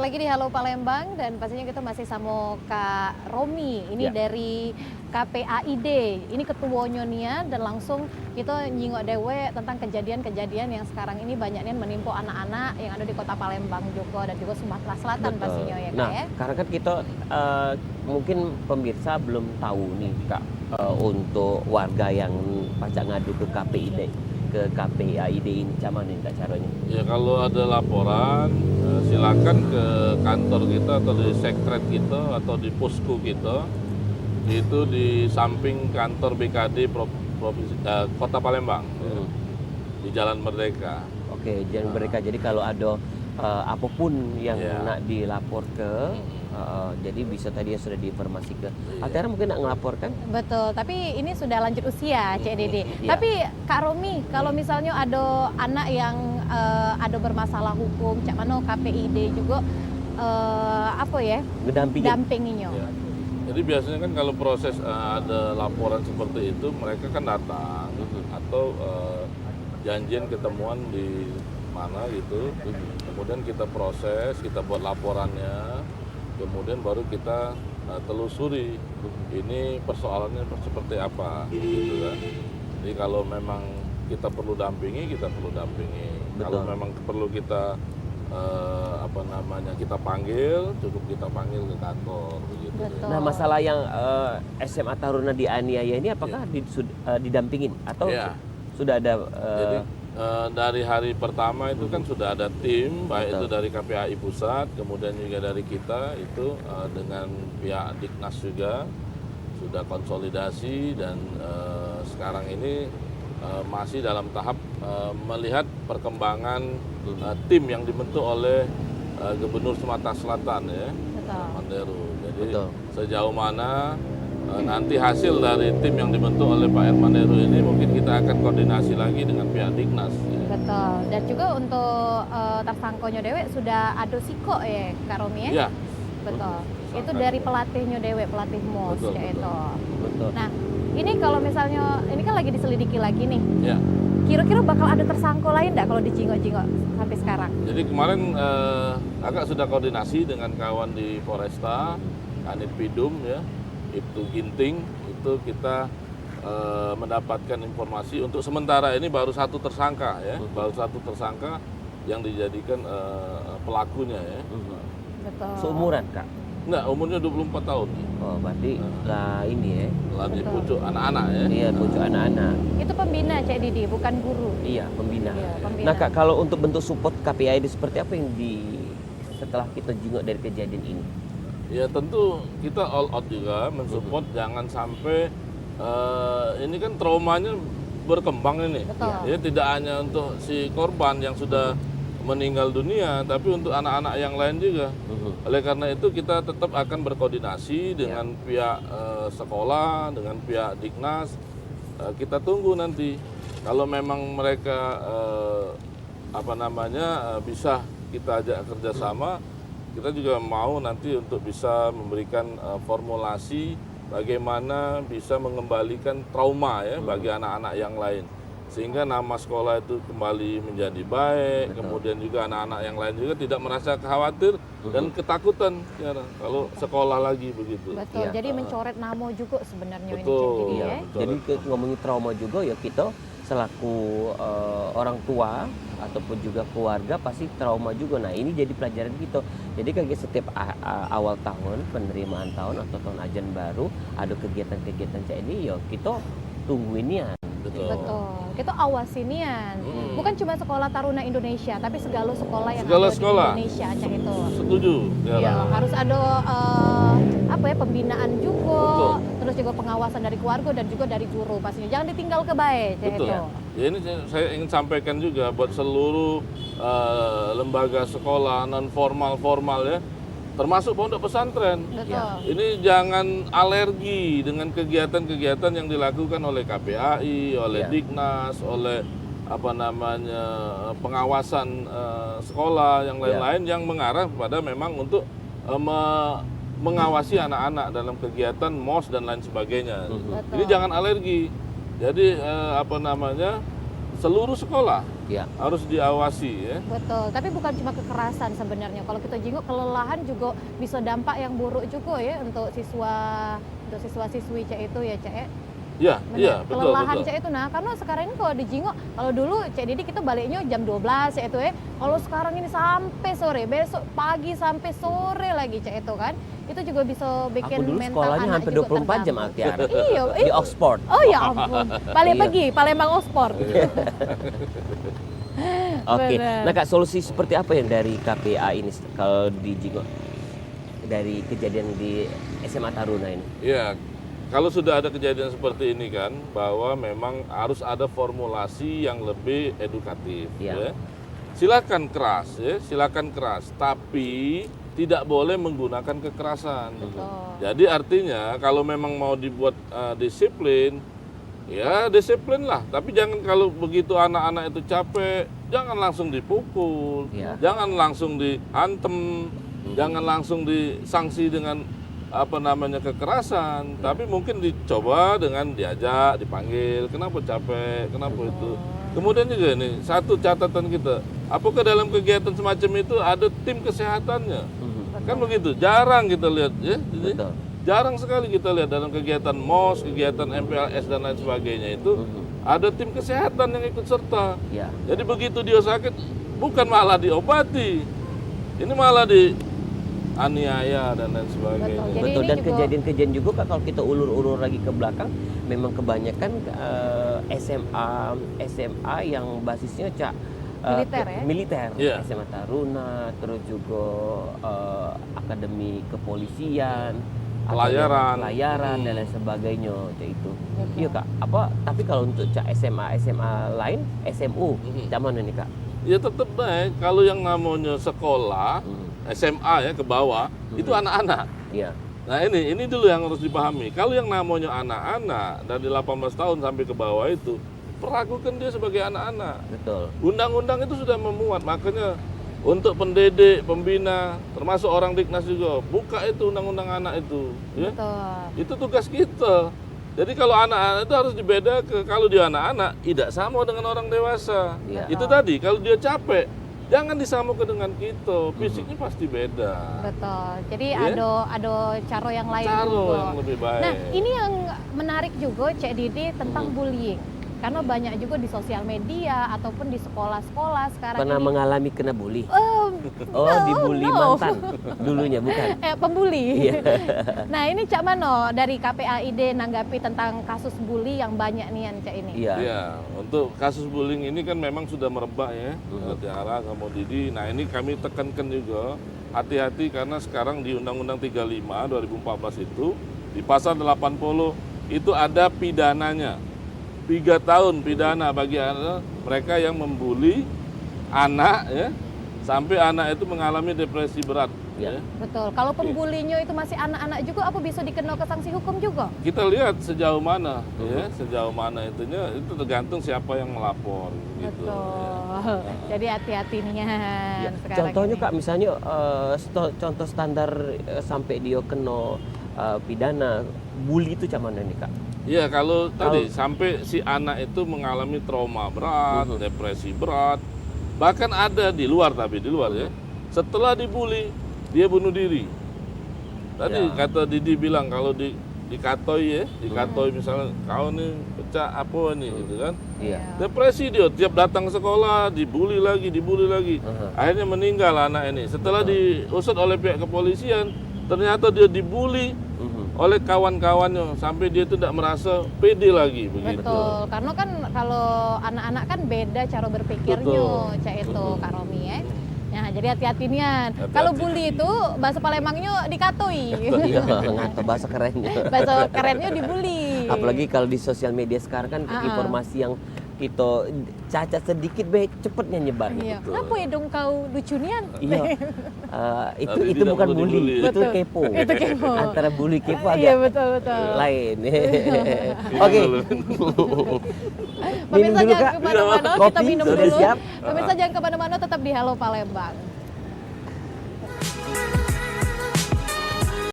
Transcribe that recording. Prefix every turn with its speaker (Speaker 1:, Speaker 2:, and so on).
Speaker 1: lagi di Halo Palembang dan pastinya kita masih sama Kak Romi. Ini dari KPAID. Ini ketuanya nia dan langsung kita nyingok dewe tentang kejadian-kejadian yang sekarang ini banyaknya menimpa anak-anak yang ada di Kota Palembang juga dan juga Sumatera Selatan pastinya ya Kak
Speaker 2: Nah,
Speaker 1: ya.
Speaker 2: karena kan kita mungkin pemirsa belum tahu nih Kak, untuk warga yang pacak ngadu ke KPAID ini cuman nih Kak caranya.
Speaker 3: Ya kalau ada laporan silakan ke kantor kita atau di sekret kita atau di posko kita, itu di samping kantor BKD Provinsi Kota Palembang di Jalan Merdeka.
Speaker 2: Oke, Jalan Merdeka. Jadi kalau ada apapun yang nak dilapor ke, jadi bisa tadi sudah diinformasi ke. Altera mungkin nak ngelaporkan?
Speaker 1: Betul, tapi ini sudah lanjut usia Cek Dede. Tapi Kak Romi, kalau misalnya ada anak yang ada bermasalah hukum, cak mano KPID juga apa ya? Dampinginya.
Speaker 3: Ya. Jadi biasanya kan kalau proses ada laporan seperti itu, mereka kan datang atau janjian ketemuan di mana gitu. Kemudian kita proses, kita buat laporannya, kemudian baru kita telusuri ini persoalannya seperti apa gitu kan. Jadi kalau memang kita perlu dampingi, kita perlu dampingi. Kalau memang perlu kita kita panggil, cukup kita panggil ke kantor begitu.
Speaker 2: Nah, masalah yang SMA Taruna dianiaya ini apakah didampingin atau sudah ada
Speaker 3: Jadi, dari hari pertama itu kan sudah ada tim, baik itu dari KPAI Pusat, kemudian juga dari kita itu dengan pihak Diknas juga sudah konsolidasi dan sekarang ini masih dalam tahap melihat perkembangan tim yang dibentuk oleh Gubernur Sumatera Selatan ya, Manderu. Jadi sejauh mana nanti hasil dari tim yang dibentuk oleh Pak Herman Heru ini mungkin kita akan koordinasi lagi dengan pihak Diknas. Ya.
Speaker 1: Betul. Dan juga untuk tersangkonya Dewe sudah ada siko ya Kak Romi ya?
Speaker 3: Iya.
Speaker 1: Betul. Itu dari pelatihnya Dewe, pelatih MOS kayak itu.
Speaker 2: Betul.
Speaker 1: Nah, ini kalau misalnya ini kan lagi diselidiki lagi nih.
Speaker 3: Ya.
Speaker 1: Kira-kira bakal ada tersangka lain enggak kalau dijingok-jingok sampai sekarang?
Speaker 3: Jadi kemarin agak sudah koordinasi dengan kawan di Polresta, Kanit Pidum ya. Itu Ginting, itu kita mendapatkan informasi untuk sementara ini baru satu tersangka ya, baru satu tersangka yang dijadikan pelakunya ya.
Speaker 1: Betul.
Speaker 2: Seumuran Kak?
Speaker 3: Enggak, umurnya 24 tahun.
Speaker 2: Oh, berarti lah ini ya.
Speaker 3: Lah di pucuk anak-anak ya.
Speaker 2: Iya, pucuk anak-anak.
Speaker 1: Itu pembina Cek Didi, bukan guru.
Speaker 2: Iya, pembina.
Speaker 1: Iya, pembina.
Speaker 2: Nah Kak, kalau untuk bentuk support KPAID seperti apa yang setelah kita jingok dari kejadian ini?
Speaker 3: Ya tentu kita all out juga mensupport jangan sampai ini kan traumanya berkembang ini. Ya tidak hanya untuk si korban yang sudah meninggal dunia, tapi untuk anak-anak yang lain juga. Oleh karena itu kita tetap akan berkoordinasi dengan pihak sekolah, dengan pihak Diknas. Kita tunggu nanti kalau memang mereka bisa kita ajak kerjasama. Kita juga mau nanti untuk bisa memberikan formulasi bagaimana bisa mengembalikan trauma ya bagi anak-anak yang lain. Sehingga nama sekolah itu kembali menjadi baik, kemudian juga anak-anak yang lain juga tidak merasa khawatir dan ketakutan ya, kalau sekolah lagi begitu.
Speaker 1: Betul, jadi mencoret nama juga sebenarnya
Speaker 3: betul,
Speaker 1: ini.
Speaker 2: Jadi ngomongin trauma juga ya kita selaku orang tua ataupun juga keluarga pasti trauma juga. Nah ini jadi pelajaran kita. Jadi kayak setiap awal tahun, penerimaan tahun atau tahun ajaran baru ada kegiatan-kegiatan kayak ini ya kita tungguinnya.
Speaker 3: Betul.
Speaker 1: Kita awasinian. Bukan cuma sekolah Taruna Indonesia, tapi segala sekolah yang
Speaker 3: segala
Speaker 1: ada
Speaker 3: sekolah
Speaker 1: di Indonesia cak itu.
Speaker 3: Setuju.
Speaker 1: Ya, harus ada pembinaan juga, terus juga pengawasan dari keluarga dan juga dari guru pastinya. Jangan ditinggal ke baik cak itu.
Speaker 3: Ya, ini saya ingin sampaikan juga buat seluruh lembaga sekolah non formal formal ya. Termasuk pondok pesantren. Ini jangan alergi dengan kegiatan-kegiatan yang dilakukan oleh KPAI, oleh Diknas, oleh pengawasan sekolah yang lain-lain yang mengarah kepada memang untuk mengawasi anak-anak dalam kegiatan MOS dan lain sebagainya. Ini jangan alergi. Jadi seluruh sekolah
Speaker 2: Ya.
Speaker 3: harus diawasi ya.
Speaker 1: Betul, tapi bukan cuma kekerasan sebenarnya. Kalau kita jenguk kelelahan juga bisa dampak yang buruk juga ya untuk siswa-siswi Cek itu ya Cek.
Speaker 3: Ya,
Speaker 1: Benar.
Speaker 3: iya, betul,
Speaker 1: Kelelahan
Speaker 3: betul.
Speaker 1: Cek itu. Nah, karena sekarang ini kalau dijenguk, kalau dulu Cek Didi kita baliknya jam 12 Cek itu ya. Kalau sekarang ini sampai sore, besok pagi sampai sore lagi Cek itu kan. Itu juga bisa bikin
Speaker 2: Aku dulu
Speaker 1: mental
Speaker 2: sekolahnya
Speaker 1: anak
Speaker 2: hampir
Speaker 1: juga
Speaker 2: 24 jam
Speaker 1: terganggu.
Speaker 2: Altiara.
Speaker 1: Iya,
Speaker 2: Di Oxford.
Speaker 1: Oh ya ampun. Balik
Speaker 2: Iya.
Speaker 1: pergi, Palembang Oxford.
Speaker 2: Oke.
Speaker 1: Benar.
Speaker 2: Nah Kak, solusi seperti apa yang dari KPA ini kalau di Jinggo dari kejadian di SMA Taruna ini?
Speaker 3: Ya, kalau sudah ada kejadian seperti ini kan, bahwa memang harus ada formulasi yang lebih edukatif.
Speaker 2: Ya.
Speaker 3: Ya. Silakan keras, ya, silakan keras, tapi tidak boleh menggunakan kekerasan.
Speaker 1: Betul.
Speaker 3: Jadi artinya kalau memang mau dibuat disiplin, ya disiplin lah. Tapi jangan kalau begitu anak-anak itu capek, jangan langsung dipukul,
Speaker 2: Ya.
Speaker 3: jangan langsung diantem, jangan langsung disanksi dengan kekerasan. Tapi mungkin dicoba dengan diajak, dipanggil, kenapa capek, kenapa itu. Kemudian juga nih, satu catatan kita, apakah dalam kegiatan semacam itu ada tim kesehatannya? Kan begitu, jarang kita lihat ya.
Speaker 2: Betul.
Speaker 3: Jarang sekali kita lihat dalam kegiatan MOS, kegiatan MPLS dan lain sebagainya itu ada tim kesehatan yang ikut serta.
Speaker 2: Ya.
Speaker 3: Jadi begitu dia sakit, bukan malah diobati, ini malah dianiaya dan lain sebagainya.
Speaker 1: Betul. Jadi
Speaker 2: Betul,
Speaker 1: ini
Speaker 2: dan
Speaker 1: juga-
Speaker 2: kejadian-kejadian juga Kak, kalau kita ulur-ulur lagi ke belakang, memang kebanyakan SMA yang basisnya
Speaker 1: Militer ya?
Speaker 2: militer,
Speaker 3: Iya.
Speaker 2: SMA Taruna, terus juga akademi kepolisian,
Speaker 3: Pelayaran.
Speaker 2: pelayaran dan lain sebagainya, Cak itu.
Speaker 1: Betul.
Speaker 2: Iya Kak, tapi kalau untuk Cak SMA lain, SMU, Cak mana nih Kak?
Speaker 3: Ya tetap baik, kalau yang namanya sekolah, SMA ya ke bawah, itu anak-anak.
Speaker 2: Iya.
Speaker 3: Nah ini dulu yang harus dipahami. Kalau yang namanya anak-anak dari 18 tahun sampai ke bawah itu, perlakukan dia sebagai anak-anak.
Speaker 2: Betul.
Speaker 3: Undang-undang itu sudah memuat, makanya untuk pendidik, pembina, termasuk orang Diknas juga, buka itu undang-undang anak itu. Ya.
Speaker 1: Betul.
Speaker 3: Itu tugas kita. Jadi kalau anak-anak itu harus dibedakan. Kalau dia anak-anak, tidak sama dengan orang dewasa.
Speaker 2: Iya.
Speaker 3: Itu tadi, kalau dia capek, jangan disamakan dengan kita. Fisiknya pasti beda.
Speaker 1: Betul. Jadi
Speaker 3: Ya.
Speaker 1: ada cara yang lain
Speaker 3: Cara
Speaker 1: juga.
Speaker 3: yang lebih baik.
Speaker 1: Nah, ini yang menarik juga Cek Didi tentang bullying. Karena banyak juga di sosial media ataupun di sekolah-sekolah sekarang
Speaker 2: Pernah
Speaker 1: ini
Speaker 2: mengalami kena bully?
Speaker 1: no,
Speaker 2: Dibully
Speaker 1: no.
Speaker 2: mantan dulunya bukan?
Speaker 1: Pembuli.
Speaker 2: Iya.
Speaker 1: Nah, ini Cak Mano dari KPAID nanggapi tentang kasus bully yang banyak nih Cak ini.
Speaker 2: Iya.
Speaker 3: Ya, untuk kasus bullying ini kan memang sudah merebak ya, Tiara sama Didi. Nah ini kami tekankan juga, hati-hati karena sekarang di Undang-Undang 35 2014 itu, di pasal 80 itu ada pidananya. 3 tahun pidana bagi mereka yang membuli anak ya, sampai anak itu mengalami depresi berat.
Speaker 2: Ya.
Speaker 3: Ya.
Speaker 1: Betul. Kalau pembulinya itu masih anak-anak juga, apa bisa dikenal ke sanksi hukum juga?
Speaker 3: Kita lihat sejauh mana, ya, sejauh mana itunya, itu tergantung siapa yang melapor. Gitu,
Speaker 1: Betul. Jadi hati-hati nih
Speaker 2: Ya.
Speaker 1: sekarang
Speaker 2: Contohnya
Speaker 1: ini.
Speaker 2: Kak, misalnya contoh standar sampai dia kena pidana bully itu cuman nih Kak?
Speaker 3: Iya, kalau tadi sampai si anak itu mengalami trauma berat, depresi berat, bahkan ada di luar ya. Setelah dibully, dia bunuh diri. Tadi
Speaker 2: Ya.
Speaker 3: kata Didi bilang kalau dikatoi ya, dikatoi misalnya kau nih pecah apa nih gitu kan.
Speaker 2: Iya.
Speaker 3: Depresi dia, tiap datang ke sekolah dibully lagi. Akhirnya meninggal anak ini. Setelah diusut oleh pihak kepolisian, ternyata dia dibully oleh kawan-kawannya sampai dia itu tidak merasa pede lagi begitu.
Speaker 1: Betul, karena kan kalau anak-anak kan beda cara berpikirnya, Cak itu Kak Romi ya. Nah, jadi hati-hati nian.
Speaker 3: Hati-hati.
Speaker 1: Kalau bully itu bahasa Palembangnya dikatoi.
Speaker 2: Iya, ngatur bahasa kerennya.
Speaker 1: Bahasa kerennya dibully.
Speaker 2: Apalagi kalau di sosial media sekarang kan informasi yang kita cacat sedikit baik cepetnya nyebar.
Speaker 1: Iya.
Speaker 2: Gitu.
Speaker 1: Kenapa ya dong kau lucu nian?
Speaker 2: Iya.
Speaker 3: Tapi
Speaker 2: Itu
Speaker 3: tidak
Speaker 2: bukan
Speaker 3: perlu
Speaker 2: bully,
Speaker 3: dibully.
Speaker 2: itu
Speaker 1: Betul.
Speaker 2: kepo.
Speaker 1: Itu kepo.
Speaker 2: Antara bully kepo
Speaker 1: Iya,
Speaker 2: agak
Speaker 1: betul.
Speaker 2: lain. Oke.
Speaker 1: Pemirsa
Speaker 2: Minum dulu
Speaker 1: jangan
Speaker 2: Kak.
Speaker 1: kemana-mana, kita
Speaker 2: Kopi
Speaker 1: minum
Speaker 2: sudah
Speaker 1: dulu.
Speaker 2: siap.
Speaker 1: Pemirsa jangan kemana-mana, tetap di Halo Palembang.